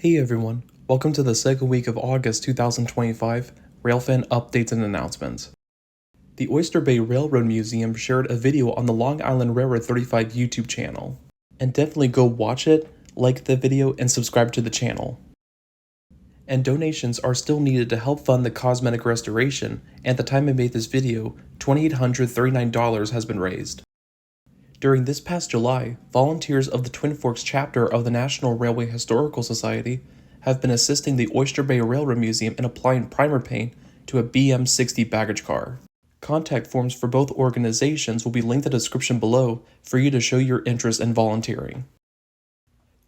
Hey everyone, welcome to the second week of August 2025 Railfan updates and announcements. The Oyster Bay Railroad Museum shared a video on the Long Island Railroad 35 YouTube channel, and definitely go watch it, like the video, and subscribe to the channel. And donations are still needed to help fund the cosmetic restoration, and at the time I made this video, $2,839 has been raised. During this past July, volunteers of the Twin Forks chapter of the National Railway Historical Society have been assisting the Oyster Bay Railroad Museum in applying primer paint to a BM60 baggage car. Contact forms for both organizations will be linked in the description below for you to show your interest in volunteering.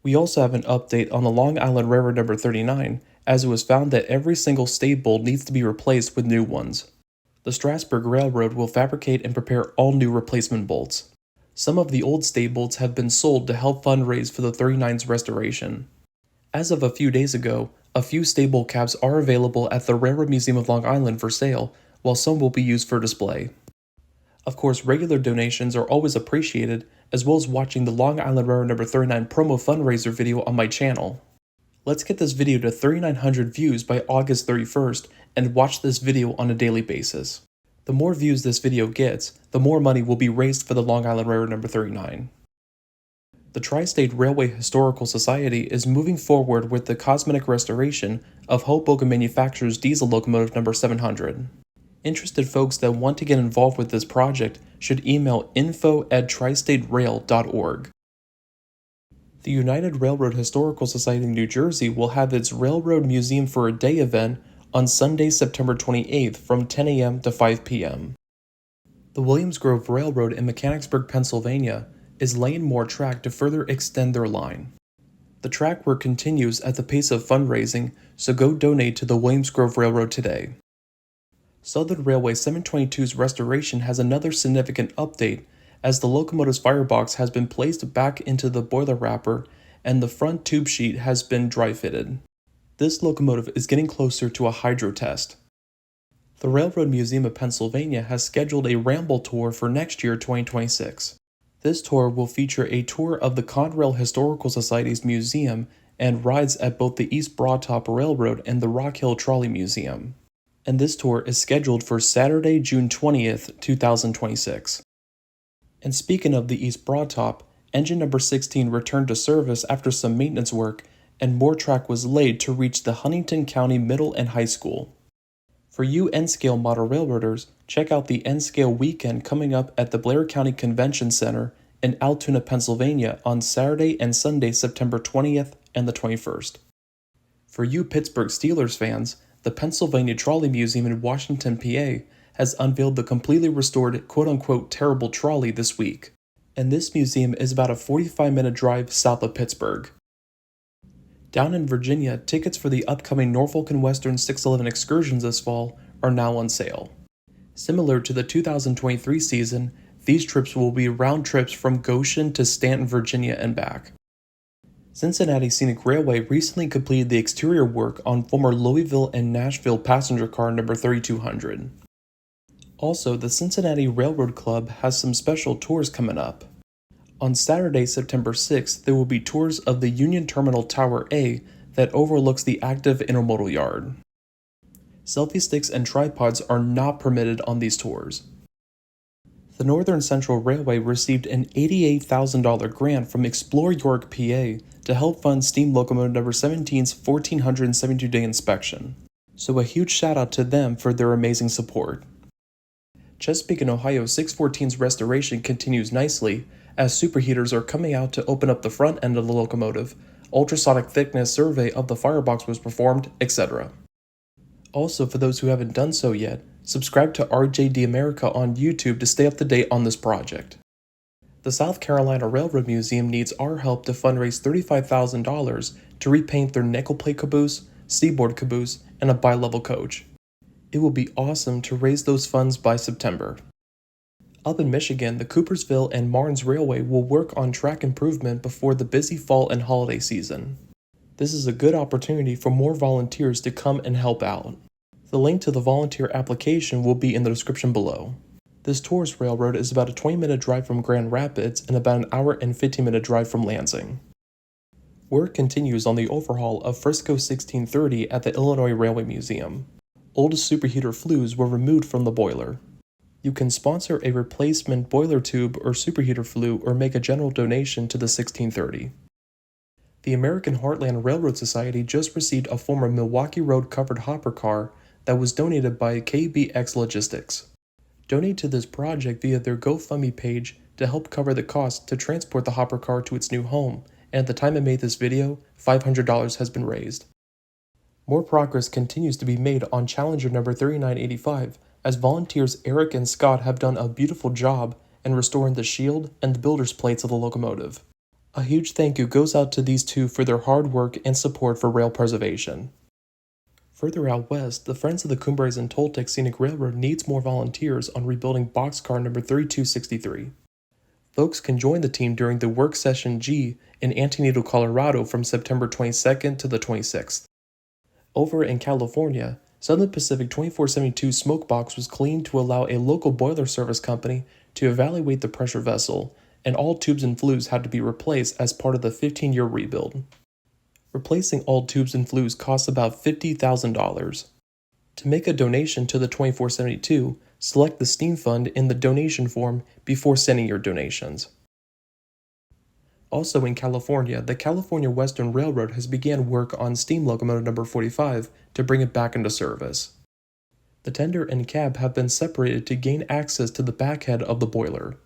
We also have an update on the Long Island Railroad number 39, as it was found that every single stay bolt needs to be replaced with new ones. The Strasburg Railroad will fabricate and prepare all new replacement bolts. Some of the old stay bolts have been sold to help fundraise for the 39's restoration. As of a few days ago, a few stay bolt caps are available at the Railroad Museum of Long Island for sale, while some will be used for display. Of course, regular donations are always appreciated, as well as watching the Long Island Railroad number 39 promo fundraiser video on my channel. Let's get this video to 3,900 views by August 31st and watch this video on a daily basis. The more views this video gets, the more money will be raised for the Long Island Railroad number 39. The Tri-State Railway Historical Society is moving forward with the cosmetic restoration of Hoboken Manufacturer's diesel locomotive number 700. Interested folks that want to get involved with this project should email info@tristaterail.org. The United Railroad Historical Society in New Jersey will have its Railroad Museum for a Day event on Sunday, September 28th from 10 a.m. to 5 p.m. The Williams Grove Railroad in Mechanicsburg, Pennsylvania is laying more track to further extend their line. The track work continues at the pace of fundraising, so go donate to the Williams Grove Railroad today. Southern Railway 722's restoration has another significant update, as the locomotive's firebox has been placed back into the boiler wrapper and the front tube sheet has been dry fitted. This locomotive is getting closer to a hydro test. The Railroad Museum of Pennsylvania has scheduled a Ramble tour for next year, 2026. This tour will feature a tour of the Conrail Historical Society's museum and rides at both the East Broad Top Railroad and the Rock Hill Trolley Museum. And this tour is scheduled for Saturday, June 20th, 2026. And speaking of the East Broad Top, engine number 16 returned to service after some maintenance work, and more track was laid to reach the Huntington County Middle and High School. For you N-Scale model railroaders, check out the N-Scale weekend coming up at the Blair County Convention Center in Altoona, Pennsylvania on Saturday and Sunday, September 20th and the 21st. For you Pittsburgh Steelers fans, the Pennsylvania Trolley Museum in Washington, PA has unveiled the completely restored quote-unquote terrible trolley this week. And this museum is about a 45-minute drive south of Pittsburgh. Down in Virginia, tickets for the upcoming Norfolk and Western 611 excursions this fall are now on sale. Similar to the 2023 season, these trips will be round trips from Goshen to Stanton, Virginia and back. Cincinnati Scenic Railway recently completed the exterior work on former Louisville and Nashville passenger car number 3200. Also, the Cincinnati Railroad Club has some special tours coming up. On Saturday, September 6th, there will be tours of the Union Terminal Tower A that overlooks the active intermodal yard. Selfie sticks and tripods are not permitted on these tours. The Northern Central Railway received an $88,000 grant from Explore York, PA to help fund steam locomotive number 17's 1,472-day inspection. So a huge shout out to them for their amazing support. Chesapeake and Ohio 614's restoration continues nicely, as superheaters are coming out to open up the front end of the locomotive, ultrasonic thickness survey of the firebox was performed, etc. Also, for those who haven't done so yet, subscribe to RJD America on YouTube to stay up to date on this project. The South Carolina Railroad Museum needs our help to fundraise $35,000 to repaint their nickel plate caboose, seaboard caboose, and a bi-level coach. It will be awesome to raise those funds by September. Up in Michigan, the Coopersville and Marnes Railway will work on track improvement before the busy fall and holiday season. This is a good opportunity for more volunteers to come and help out. The link to the volunteer application will be in the description below. This tourist railroad is about a 20-minute drive from Grand Rapids and about an hour and 15-minute drive from Lansing. Work continues on the overhaul of Frisco 1630 at the Illinois Railway Museum. Old superheater flues were removed from the boiler. You can sponsor a replacement boiler tube or superheater flue or make a general donation to the 1630. The American Heartland Railroad Society just received a former Milwaukee Road covered hopper car that was donated by KBX Logistics. Donate to this project via their GoFundMe page to help cover the cost to transport the hopper car to its new home, and at the time I made this video, $500 has been raised. More progress continues to be made on Challenger number 3985, as volunteers Eric and Scott have done a beautiful job in restoring the shield and the builder's plates of the locomotive. A huge thank you goes out to these two for their hard work and support for rail preservation. Further out west, the Friends of the Cumbres and Toltec Scenic Railroad needs more volunteers on rebuilding boxcar number 3263. Folks can join the team during the Work Session G in Antonito, Colorado from September 22nd to the 26th. Over in California, Southern Pacific 2472 smoke box was cleaned to allow a local boiler service company to evaluate the pressure vessel, and all tubes and flues had to be replaced as part of the 15-year rebuild. Replacing all tubes and flues costs about $50,000. To make a donation to the 2472, select the Steam Fund in the donation form before sending your donations. Also in California, the California Western Railroad has begun work on steam locomotive number 45 to bring it back into service. The tender and cab have been separated to gain access to the backhead of the boiler.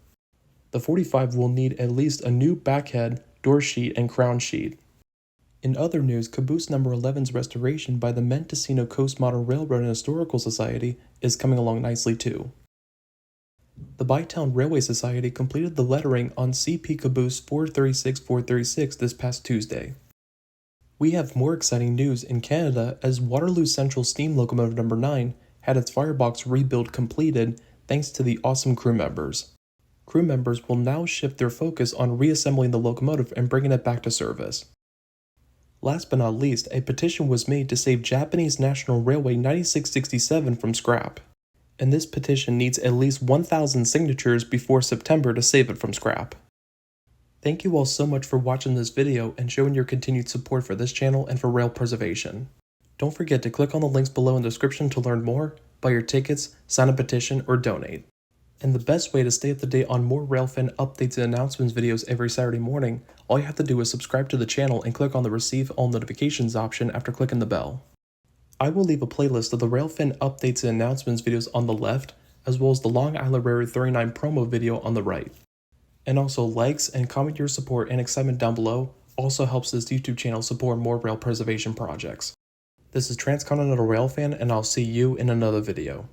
The 45 will need at least a new backhead, door sheet, and crown sheet. In other news, caboose number 11's restoration by the Mendocino Coast Modern Railroad and Historical Society is coming along nicely too. The Bytown Railway Society completed the lettering on CP Caboose 436-436 this past Tuesday. We have more exciting news in Canada as Waterloo Central Steam Locomotive number 9 had its firebox rebuild completed thanks to the awesome crew members. Crew members will now shift their focus on reassembling the locomotive and bringing it back to service. Last but not least, a petition was made to save Japanese National Railway 9667 from scrap. And this petition needs at least 1,000 signatures before September to save it from scrap. Thank you all so much for watching this video and showing your continued support for this channel and for rail preservation. Don't forget to click on the links below in the description to learn more, buy your tickets, sign a petition, or donate. And the best way to stay up to date on more Railfan updates and announcements videos every Saturday morning, all you have to do is subscribe to the channel and click on the Receive All Notifications option after clicking the bell. I will leave a playlist of the Railfan updates and announcements videos on the left, as well as the Long Island Railroad 39 promo video on the right. And also likes and comment your support and excitement down below also helps this YouTube channel support more rail preservation projects. This is Transcontinental Railfan, and I'll see you in another video.